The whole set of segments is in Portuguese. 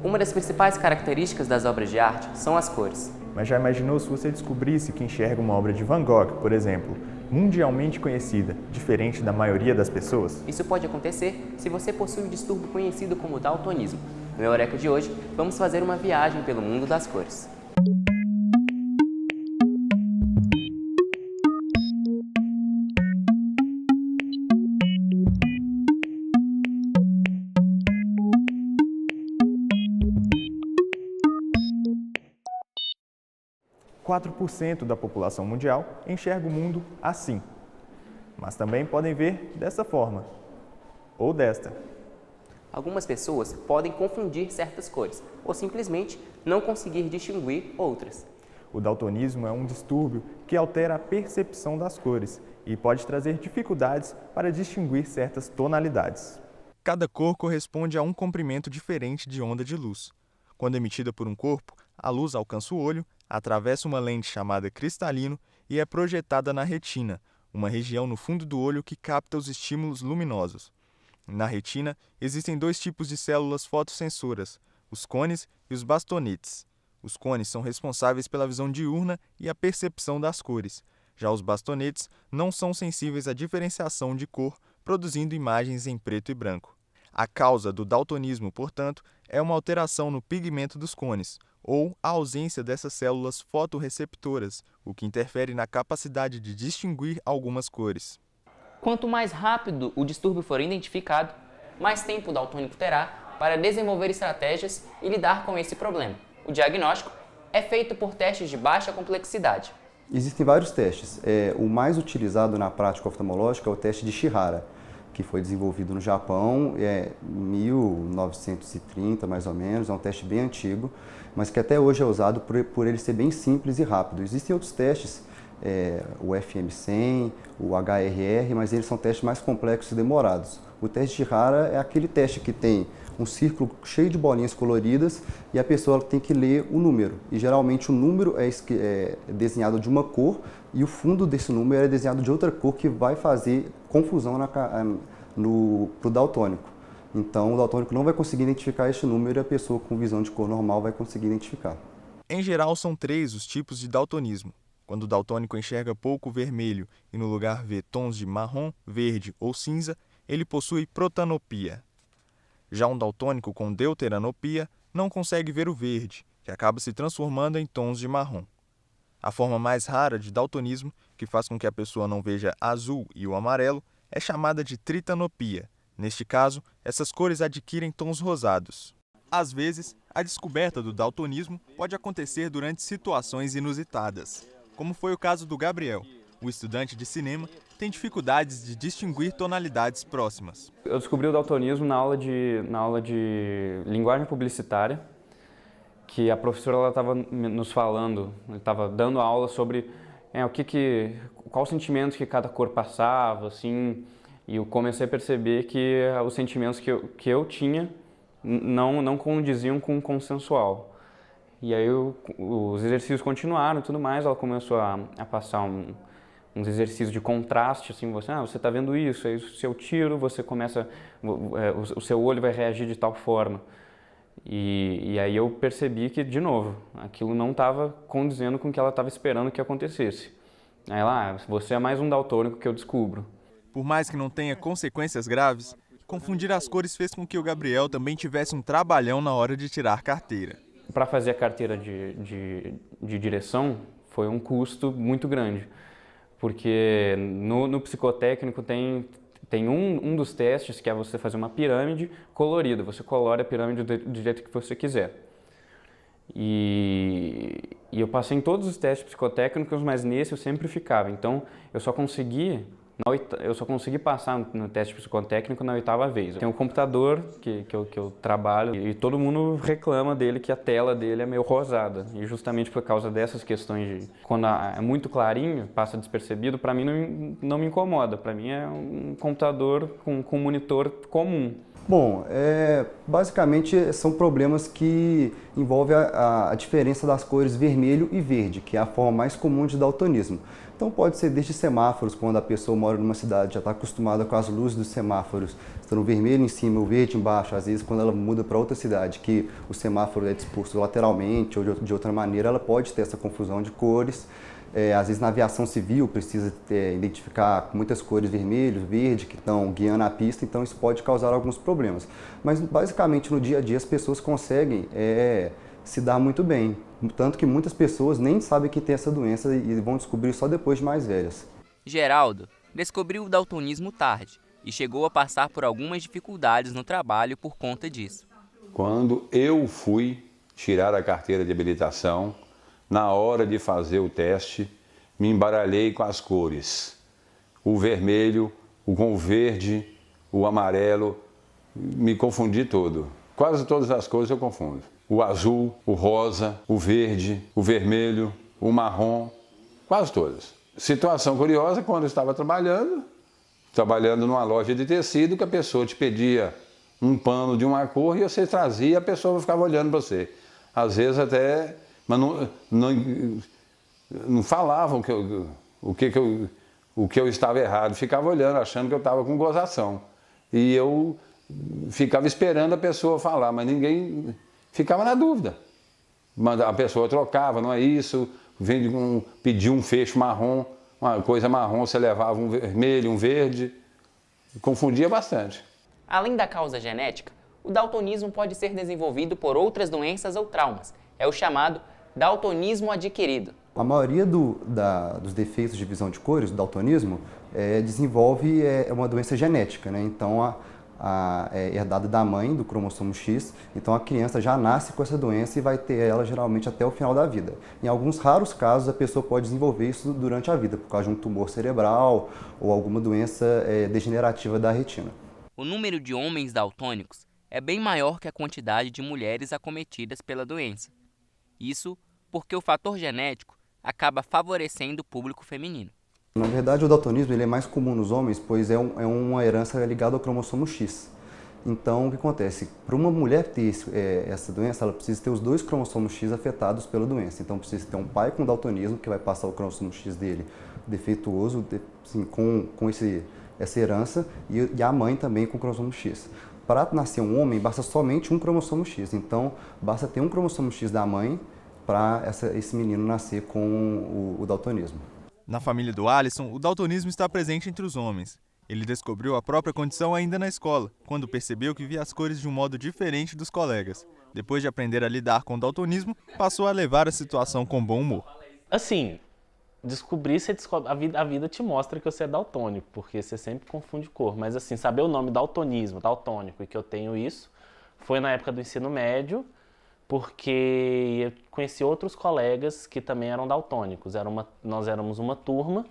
Uma das principais características das obras de arte são as cores. Mas já imaginou se você descobrisse que enxerga uma obra de Van Gogh, por exemplo, mundialmente conhecida, diferente da maioria das pessoas? Isso pode acontecer se você possui um distúrbio conhecido como daltonismo. No Eureka de hoje, vamos fazer uma viagem pelo mundo das cores. – 4% da população mundial enxerga o mundo assim, mas também podem ver dessa forma, ou desta. Algumas pessoas podem confundir certas cores, ou simplesmente não conseguir distinguir outras. O daltonismo é um distúrbio que altera a percepção das cores e pode trazer dificuldades para distinguir certas tonalidades. Cada cor corresponde a um comprimento diferente de onda de luz. Quando emitida por um corpo, a luz alcança o olho, atravessa uma lente chamada cristalino e é projetada na retina, uma região no fundo do olho que capta os estímulos luminosos. Na retina, existem dois tipos de células fotossensoras, os cones e os bastonetes. Os cones são responsáveis pela visão diurna e a percepção das cores. Já os bastonetes não são sensíveis à diferenciação de cor, produzindo imagens em preto e branco. A causa do daltonismo, portanto, é uma alteração no pigmento dos cones, ou a ausência dessas células fotorreceptoras, o que interfere na capacidade de distinguir algumas cores. Quanto mais rápido o distúrbio for identificado, mais tempo o daltônico terá para desenvolver estratégias e lidar com esse problema. O diagnóstico é feito por testes de baixa complexidade. Existem vários testes. O mais utilizado na prática oftalmológica é o teste de Shihara, que foi desenvolvido no Japão, em 1930 mais ou menos, é um teste bem antigo, mas que até hoje é usado por ele ser bem simples e rápido. Existem outros testes, o FM100, o HRR, mas eles são testes mais complexos e demorados. O teste de Shihara é aquele teste que tem um círculo cheio de bolinhas coloridas e a pessoa tem que ler o número. E geralmente o número é desenhado de uma cor e o fundo desse número é desenhado de outra cor que vai fazer confusão pro daltônico. Então o daltônico não vai conseguir identificar este número e a pessoa com visão de cor normal vai conseguir identificar. Em geral, são 3 os tipos de daltonismo. Quando o daltônico enxerga pouco vermelho e no lugar vê tons de marrom, verde ou cinza, ele possui protanopia. Já um daltônico com deuteranopia não consegue ver o verde, que acaba se transformando em tons de marrom. A forma mais rara de daltonismo, que faz com que a pessoa não veja azul e o amarelo, é chamada de tritanopia. Neste caso, essas cores adquirem tons rosados. Às vezes, a descoberta do daltonismo pode acontecer durante situações inusitadas, como foi o caso do Gabriel. O estudante de cinema tem dificuldades de distinguir tonalidades próximas. Eu descobri o daltonismo na aula de linguagem publicitária, que a professora estava nos falando, estava dando aula sobre qual sentimento que cada cor passava, assim, e eu comecei a perceber que os sentimentos que eu tinha não condiziam com o consensual. E aí os exercícios continuaram e tudo mais, ela começou a passar uns exercícios de contraste, assim, você está vendo isso, aí se eu tiro, você começa, o seu olho vai reagir de tal forma. E aí eu percebi que, de novo, aquilo não estava condizendo com o que ela estava esperando que acontecesse. Aí ela, você é mais um daltônico que eu descubro. Por mais que não tenha consequências graves, confundir as cores fez com que o Gabriel também tivesse um trabalhão na hora de tirar carteira. Para fazer a carteira de direção foi um custo muito grande, porque no psicotécnico tem um dos testes que é você fazer uma pirâmide colorida, você colore a pirâmide do jeito que você quiser. E eu passei em todos os testes psicotécnicos, mas nesse eu sempre ficava, então eu só consegui passar no teste psicotécnico na 8ª vez. Tem um computador que eu trabalho e todo mundo reclama dele que a tela dele é meio rosada. E justamente por causa dessas questões de... Quando é muito clarinho, passa despercebido, para mim não me incomoda. Para mim é um computador com um monitor comum. Bom, basicamente são problemas que envolvem a diferença das cores vermelho e verde, que é a forma mais comum de daltonismo. Então pode ser desde semáforos, quando a pessoa mora numa cidade, já está acostumada com as luzes dos semáforos, estando o vermelho em cima, o verde embaixo. Às vezes quando ela muda para outra cidade, que o semáforo é disposto lateralmente ou de outra maneira, ela pode ter essa confusão de cores. Às vezes na aviação civil precisa identificar muitas cores vermelho, verde, que estão guiando a pista, então isso pode causar alguns problemas. Mas basicamente no dia a dia as pessoas conseguem se dar muito bem, tanto que muitas pessoas nem sabem que tem essa doença e vão descobrir só depois de mais velhas. Geraldo descobriu o daltonismo tarde e chegou a passar por algumas dificuldades no trabalho por conta disso. Quando eu fui tirar a carteira de habilitação, na hora de fazer o teste, me embaralhei com as cores. O vermelho, com o verde, o amarelo, me confundi todo. Quase todas as cores eu confundo. O azul, o rosa, o verde, o vermelho, o marrom, quase todas. Situação curiosa, quando eu estava trabalhando numa loja de tecido, que a pessoa te pedia um pano de uma cor e você trazia e a pessoa ficava olhando para você. Às vezes até... Mas não falavam o que eu estava errado, ficava olhando, achando que eu estava com gozação. E eu ficava esperando a pessoa falar, mas ninguém ficava na dúvida. A pessoa trocava, não é isso, pedia um fecho marrom, uma coisa marrom, você levava um vermelho, um verde, confundia bastante. Além da causa genética, o daltonismo pode ser desenvolvido por outras doenças ou traumas. É o chamado daltonismo adquirido. A maioria dos defeitos de visão de cores, do daltonismo, desenvolve uma doença genética, né? Então, é herdada da mãe, do cromossomo X, então a criança já nasce com essa doença e vai ter ela geralmente até o final da vida. Em alguns raros casos, a pessoa pode desenvolver isso durante a vida, por causa de um tumor cerebral ou alguma doença degenerativa da retina. O número de homens daltônicos é bem maior que a quantidade de mulheres acometidas pela doença. Isso porque o fator genético acaba favorecendo o público feminino. Na verdade, o daltonismo ele é mais comum nos homens, pois é uma herança ligada ao cromossomo X. Então, o que acontece? Para uma mulher ter essa doença, ela precisa ter os dois cromossomos X afetados pela doença. Então, precisa ter um pai com daltonismo, que vai passar o cromossomo X dele defeituoso, assim, com essa herança, e a mãe também com o cromossomo X. Para nascer um homem, basta somente um cromossomo X. Então, basta ter um cromossomo X da mãe para esse menino nascer com o daltonismo. Na família do Alisson, o daltonismo está presente entre os homens. Ele descobriu a própria condição ainda na escola, quando percebeu que via as cores de um modo diferente dos colegas. Depois de aprender a lidar com o daltonismo, passou a levar a situação com bom humor. Assim, a vida te mostra que você é daltônico, porque você sempre confunde cor. Mas assim, saber o nome daltonismo, daltônico, e que eu tenho isso, foi na época do ensino médio, porque eu conheci outros colegas que também eram daltônicos. Nós éramos uma turma,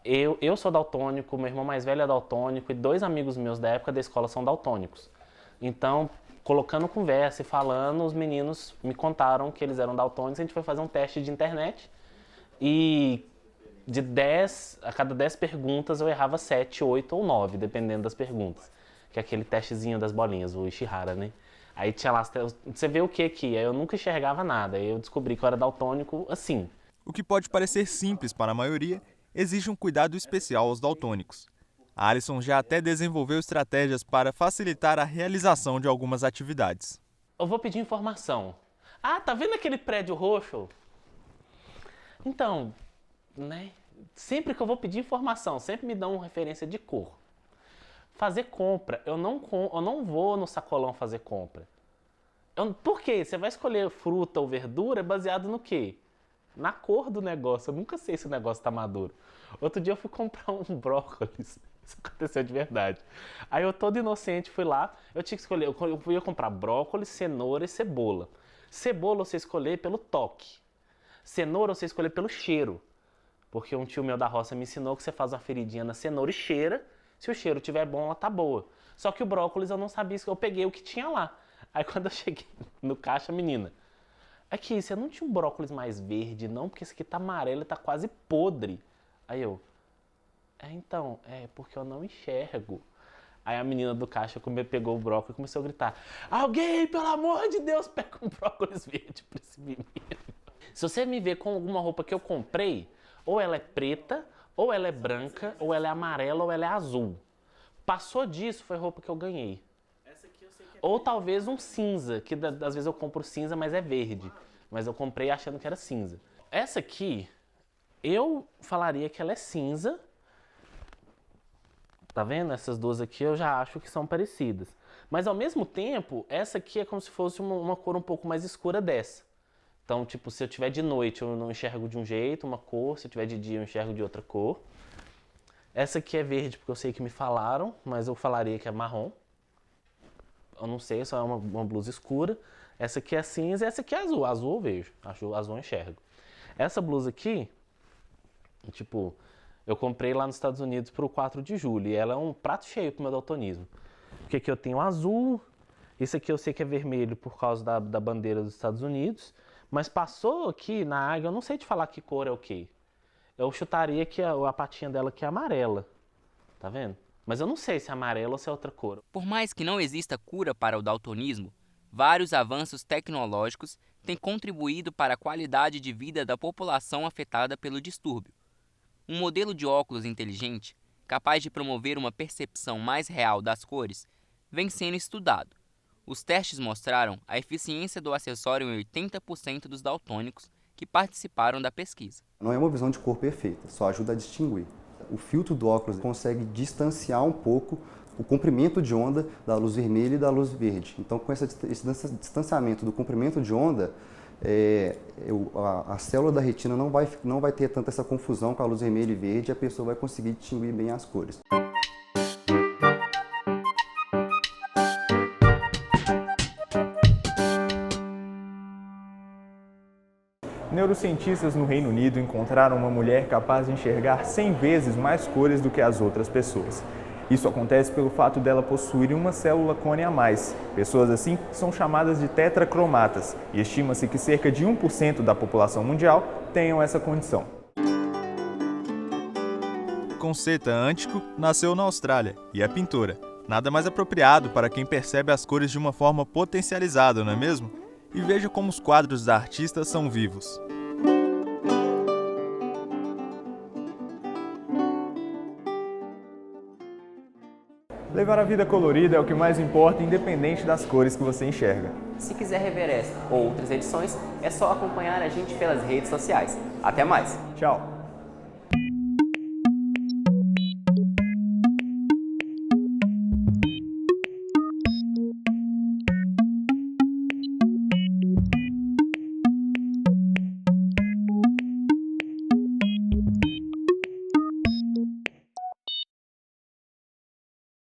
eu sou daltônico, meu irmão mais velho é daltônico e 2 amigos meus da época da escola são daltônicos. Então, colocando conversa e falando, os meninos me contaram que eles eram daltônicos, a gente foi fazer um teste de internet e a cada 10 perguntas eu errava 7, 8 ou 9, dependendo das perguntas. Que é aquele testezinho das bolinhas, o Ishihara, né? Aí tinha lá, você vê o que aqui? Aí eu nunca enxergava nada, aí eu descobri que eu era daltônico assim. O que pode parecer simples para a maioria, exige um cuidado especial aos daltônicos. A Alisson já até desenvolveu estratégias para facilitar a realização de algumas atividades. Eu vou pedir informação. Ah, tá vendo aquele prédio roxo? Então, né? Sempre que eu vou pedir informação, sempre me dão uma referência de cor. Fazer compra, eu não vou no sacolão fazer compra. Por quê? Você vai escolher fruta ou verdura baseado no quê? Na cor do negócio. Eu nunca sei se o negócio está maduro. Outro dia eu fui comprar um brócolis. Isso aconteceu de verdade. Aí eu todo inocente fui lá, eu tinha que escolher, eu ia comprar brócolis, cenoura e cebola. Cebola você escolher pelo toque. Cenoura você escolher pelo cheiro. Porque um tio meu da roça me ensinou que você faz uma feridinha na cenoura e cheira. Se o cheiro estiver bom, ela tá boa. Só que o brócolis eu não sabia, eu peguei o que tinha lá. Aí quando eu cheguei no caixa, a menina, aqui, você não tinha um brócolis mais verde, não? Porque esse aqui tá amarelo e tá quase podre. Aí eu, então, porque eu não enxergo. Aí a menina do caixa pegou o brócolis e começou a gritar: alguém, pelo amor de Deus, pega um brócolis verde pra esse menino. Se você me ver com alguma roupa que eu comprei, ou ela é preta, ou ela é branca, ou ela é amarela, ou ela é azul. Passou disso, foi roupa que eu ganhei. Essa aqui eu sei que é ou talvez um cinza, que às vezes eu compro cinza, mas é verde. Mas eu comprei achando que era cinza. Essa aqui, eu falaria que ela é cinza. Tá vendo? Essas duas aqui eu já acho que são parecidas. Mas ao mesmo tempo, essa aqui é como se fosse uma cor um pouco mais escura dessa. Então, tipo, se eu tiver de noite eu não enxergo de um jeito, uma cor. Se eu tiver de dia eu enxergo de outra cor. Essa aqui é verde porque eu sei que me falaram, mas eu falaria que é marrom. Eu não sei, só é uma blusa escura. Essa aqui é cinza e essa aqui é azul. Azul eu vejo, azul eu enxergo. Essa blusa aqui, tipo, eu comprei lá nos Estados Unidos pro 4 de julho e ela é um prato cheio pro meu daltonismo. Porque aqui eu tenho azul, isso aqui eu sei que é vermelho por causa da bandeira dos Estados Unidos, mas passou aqui na água, eu não sei te falar que cor é o quê. Eu chutaria que a patinha dela aqui é amarela, tá vendo? Mas eu não sei se é amarela ou se é outra cor. Por mais que não exista cura para o daltonismo, vários avanços tecnológicos têm contribuído para a qualidade de vida da população afetada pelo distúrbio. Um modelo de óculos inteligente, capaz de promover uma percepção mais real das cores, vem sendo estudado. Os testes mostraram a eficiência do acessório em 80% dos daltônicos que participaram da pesquisa. Não é uma visão de cor perfeita, só ajuda a distinguir. O filtro do óculos consegue distanciar um pouco o comprimento de onda da luz vermelha e da luz verde. Então, com esse distanciamento do comprimento de onda, a célula da retina não vai ter tanta essa confusão com a luz vermelha e verde, e a pessoa vai conseguir distinguir bem as cores. Neurocientistas no Reino Unido encontraram uma mulher capaz de enxergar 100 vezes mais cores do que as outras pessoas. Isso acontece pelo fato dela possuir uma célula cone a mais. Pessoas assim são chamadas de tetracromatas e estima-se que cerca de 1% da população mundial tenham essa condição. Concetta Antico nasceu na Austrália e é pintora. Nada mais apropriado para quem percebe as cores de uma forma potencializada, não é mesmo? E veja como os quadros da artista são vivos. Levar a vida colorida é o que mais importa, independente das cores que você enxerga. Se quiser rever esta ou outras edições, é só acompanhar a gente pelas redes sociais. Até mais! Tchau!